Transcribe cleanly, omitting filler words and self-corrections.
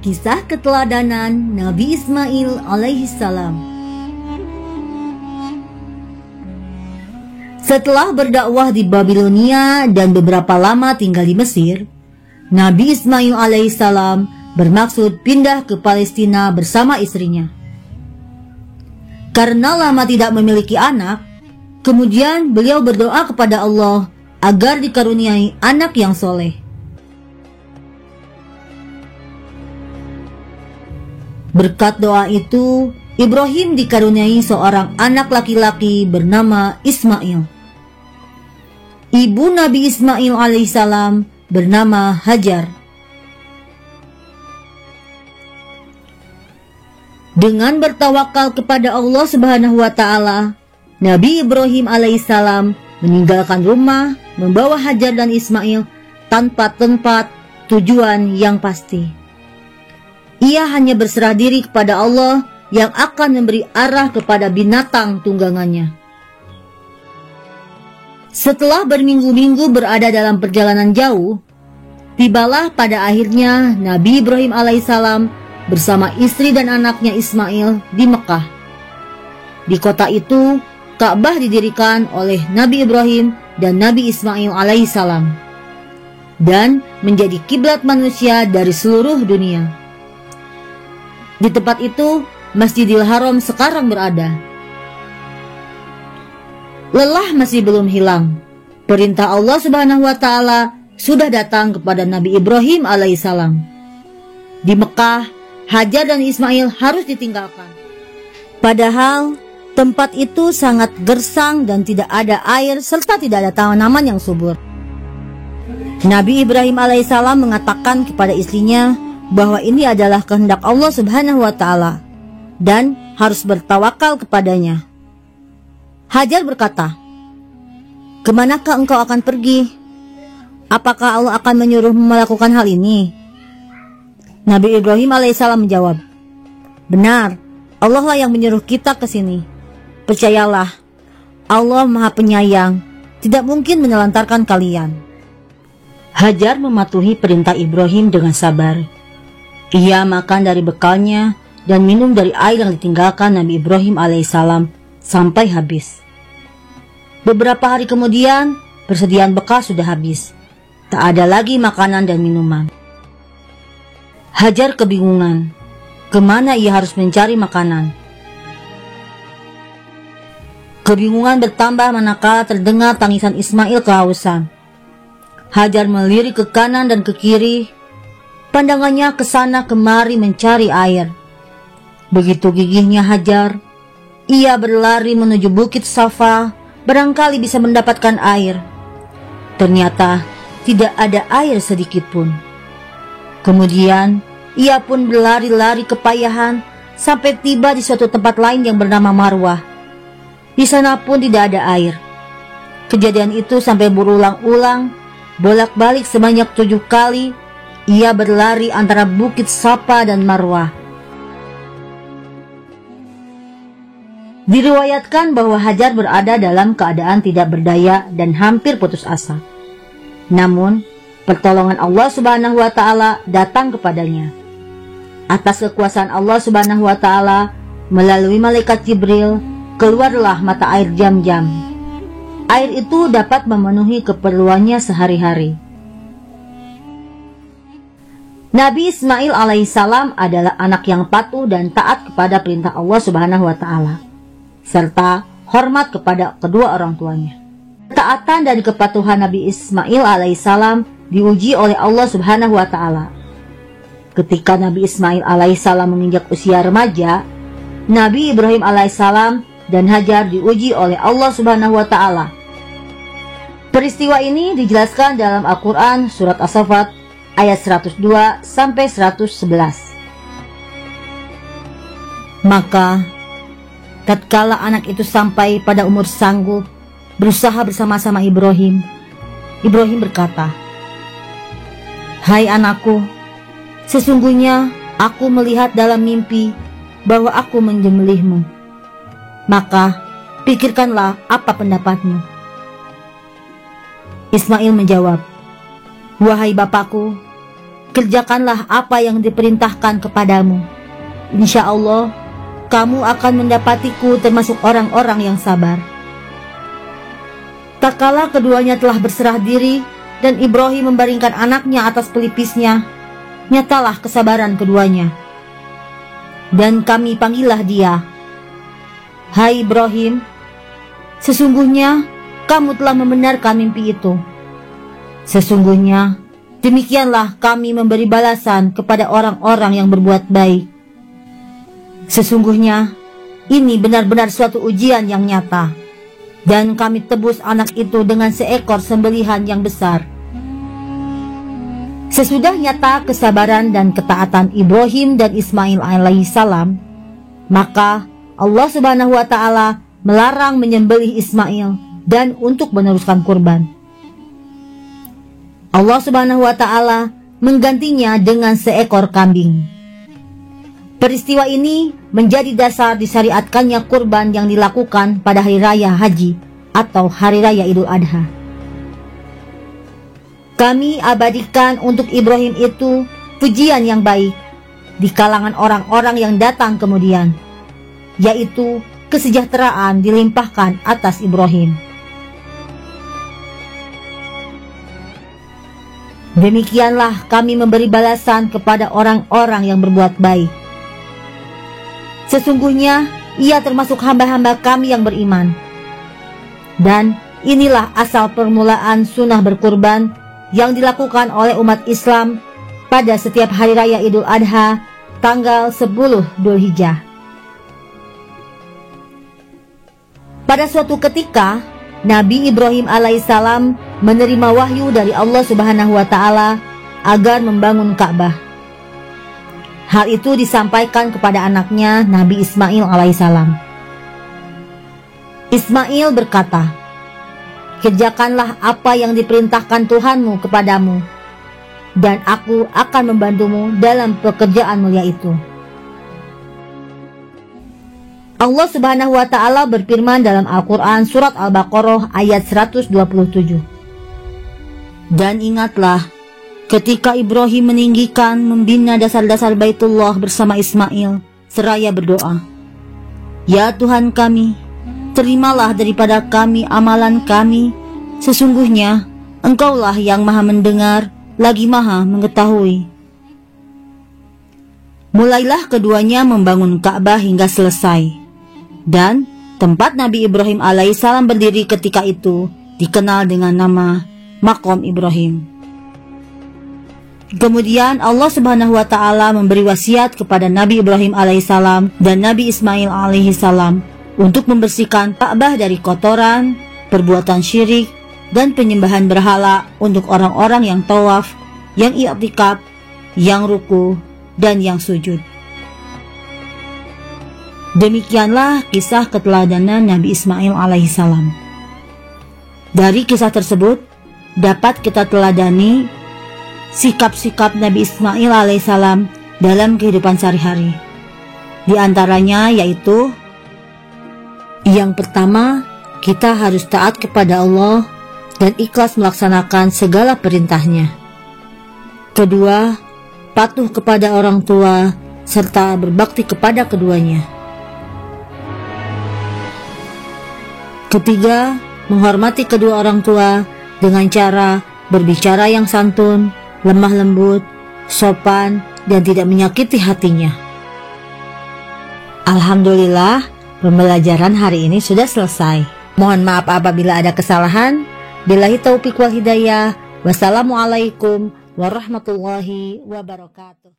Kisah keteladanan Nabi Ismail alaihissalam. Setelah berdakwah di Babilonia dan beberapa lama tinggal di Mesir, Nabi Ismail alaihissalam bermaksud pindah ke Palestina bersama istrinya. Karena lama tidak memiliki anak, kemudian beliau berdoa kepada Allah agar dikaruniai anak yang soleh. Berkat doa itu, Ibrahim dikaruniai seorang anak laki-laki bernama Ismail. Ibu Nabi Ismail alaihissalam bernama Hajar. Dengan bertawakal kepada Allah Subhanahu wa Ta'ala, Nabi Ibrahim alaihissalam meninggalkan rumah, membawa Hajar dan Ismail tanpa tempat tujuan yang pasti. Ia hanya berserah diri kepada Allah yang akan memberi arah kepada binatang tunggangannya. Setelah berminggu-minggu berada dalam perjalanan jauh, tibalah pada akhirnya Nabi Ibrahim alaihissalam bersama istri dan anaknya Ismail di Mekah. Di kota itu, Ka'bah didirikan oleh Nabi Ibrahim dan Nabi Ismail alaihissalam dan menjadi kiblat manusia dari seluruh dunia. Di tempat itu, Masjidil Haram sekarang berada. Lelah masih belum hilang. Perintah Allah Subhanahu wa Ta'ala sudah datang kepada Nabi Ibrahim alaihissalam. Di Mekah, Hajar dan Ismail harus ditinggalkan. Padahal tempat itu sangat gersang dan tidak ada air serta tidak ada tanaman yang subur. Nabi Ibrahim alaihissalam mengatakan kepada istrinya bahwa ini adalah kehendak Allah Subhanahu wa Ta'ala dan harus bertawakal kepadanya. Hajar berkata, "Kemanakah engkau akan pergi? Apakah Allah akan menyuruhmu melakukan hal ini?" Nabi Ibrahim alaihissalam menjawab, "Benar, Allah lah yang menyuruh kita ke sini. Percayalah, Allah Maha Penyayang, tidak mungkin menelantarkan kalian." Hajar mematuhi perintah Ibrahim dengan sabar. Ia makan dari bekalnya dan minum dari air yang ditinggalkan Nabi Ibrahim alaihissalam sampai habis. Beberapa hari kemudian, persediaan bekal sudah habis. Tak ada lagi makanan dan minuman. Hajar kebingungan, kemana ia harus mencari makanan. Kebingungan bertambah manakala terdengar tangisan Ismail kehausan. Hajar melirik ke kanan dan ke kiri. Pandangannya ke sana kemari mencari air. Begitu gigihnya Hajar, ia berlari menuju Bukit Safa, barangkali bisa mendapatkan air. Ternyata tidak ada air sedikit pun. Kemudian ia pun berlari-lari kepayahan sampai tiba di suatu tempat lain yang bernama Marwah. Di sana pun tidak ada air. Kejadian itu sampai berulang-ulang, bolak-balik sebanyak 7 kali. Ia berlari antara Bukit Safa dan Marwah. Diriwayatkan bahwa Hajar berada dalam keadaan tidak berdaya dan hampir putus asa. Namun, pertolongan Allah Subhanahu wa Ta'ala datang kepadanya. Atas kekuasaan Allah Subhanahu wa Ta'ala, melalui malaikat Jibril, keluarlah mata air Jam-Jam. Air itu dapat memenuhi keperluannya sehari-hari. Nabi Ismail alaihissalam adalah anak yang patuh dan taat kepada perintah Allah Subhanahu wa Ta'ala, serta hormat kepada kedua orang tuanya. Ketaatan dan kepatuhan Nabi Ismail alaihissalam diuji oleh Allah Subhanahu wa Ta'ala. Ketika Nabi Ismail alaihissalam menginjak usia remaja, Nabi Ibrahim alaihissalam dan Hajar diuji oleh Allah Subhanahu wa Ta'ala. Peristiwa ini dijelaskan dalam Al-Quran surat As-Saffat ayat 102 sampai 111. Maka tatkala anak itu sampai pada umur sanggup berusaha bersama-sama Ibrahim berkata, "Hai anakku, sesungguhnya aku melihat dalam mimpi bahwa aku menyembelihmu. Maka pikirkanlah apa pendapatmu." Ismail menjawab, "Wahai bapakku, kerjakanlah apa yang diperintahkan kepadamu. Insya Allah, kamu akan mendapatiku termasuk orang-orang yang sabar. Tak kala keduanya telah berserah diri dan Ibrahim membaringkan anaknya atas pelipisnya, nyatalah kesabaran keduanya. Dan kami panggillah dia, "Hai Ibrahim, sesungguhnya kamu telah membenarkan mimpi itu. Sesungguhnya demikianlah kami memberi balasan kepada orang-orang yang berbuat baik. Sesungguhnya ini benar-benar suatu ujian yang nyata, dan kami tebus anak itu dengan seekor sembelihan yang besar." Sesudah nyata kesabaran dan ketaatan Ibrahim dan Ismail alaihissalam, maka Allah Subhanahu wa Ta'ala melarang menyembelih Ismail dan untuk meneruskan kurban. Allah Subhanahu wa Ta'ala menggantinya dengan seekor kambing. Peristiwa ini menjadi dasar disyariatkannya kurban yang dilakukan pada hari raya haji atau hari raya Idul Adha. Kami abadikan untuk Ibrahim itu pujian yang baik di kalangan orang-orang yang datang kemudian, yaitu kesejahteraan dilimpahkan atas Ibrahim. Demikianlah kami memberi balasan kepada orang-orang yang berbuat baik. Sesungguhnya ia termasuk hamba-hamba kami yang beriman. Dan inilah asal permulaan sunnah berkurban yang dilakukan oleh umat Islam pada setiap hari raya Idul Adha tanggal 10 Dzulhijjah. Pada suatu ketika, Nabi Ibrahim alaihissalam menerima wahyu dari Allah Subhanahu wa Ta'ala agar membangun Ka'bah. Hal itu disampaikan kepada anaknya Nabi Ismail alaihissalam. Ismail berkata, "Kerjakanlah apa yang diperintahkan Tuhanmu kepadamu, dan aku akan membantumu dalam pekerjaan mulia itu." Allah Subhanahu wa Ta'ala berfirman dalam Al-Quran surat Al-Baqarah ayat 127. "Dan ingatlah ketika Ibrahim meninggikan membina dasar-dasar Baitullah bersama Ismail seraya berdoa, 'Ya Tuhan kami, terimalah daripada kami amalan kami, sesungguhnya Engkaulah yang maha mendengar lagi maha mengetahui.' Mulailah keduanya membangun Ka'bah hingga selesai. Dan tempat Nabi Ibrahim alaihissalam berdiri ketika itu dikenal dengan nama Maqam Ibrahim. Kemudian Allah Subhanahu wa Ta'ala memberi wasiat kepada Nabi Ibrahim alaihissalam dan Nabi Ismail alaihissalam untuk membersihkan Ka'bah dari kotoran, perbuatan syirik, dan penyembahan berhala untuk orang-orang yang tawaf, yang i'tikaf, yang ruku, dan yang sujud. Demikianlah kisah keteladanan Nabi Ismail alaihissalam. Dari kisah tersebut dapat kita teladani sikap-sikap Nabi Ismail alaihissalam dalam kehidupan sehari-hari. Di antaranya yaitu, yang pertama, kita harus taat kepada Allah dan ikhlas melaksanakan segala perintahnya. Kedua, patuh kepada orang tua serta berbakti kepada keduanya. Ketiga, menghormati kedua orang tua dengan cara berbicara yang santun, lemah lembut, sopan, dan tidak menyakiti hatinya. Alhamdulillah, pembelajaran hari ini sudah selesai. Mohon maaf apabila ada kesalahan. Billahi taufiq wal hidayah. Wassalamualaikum warahmatullahi wabarakatuh.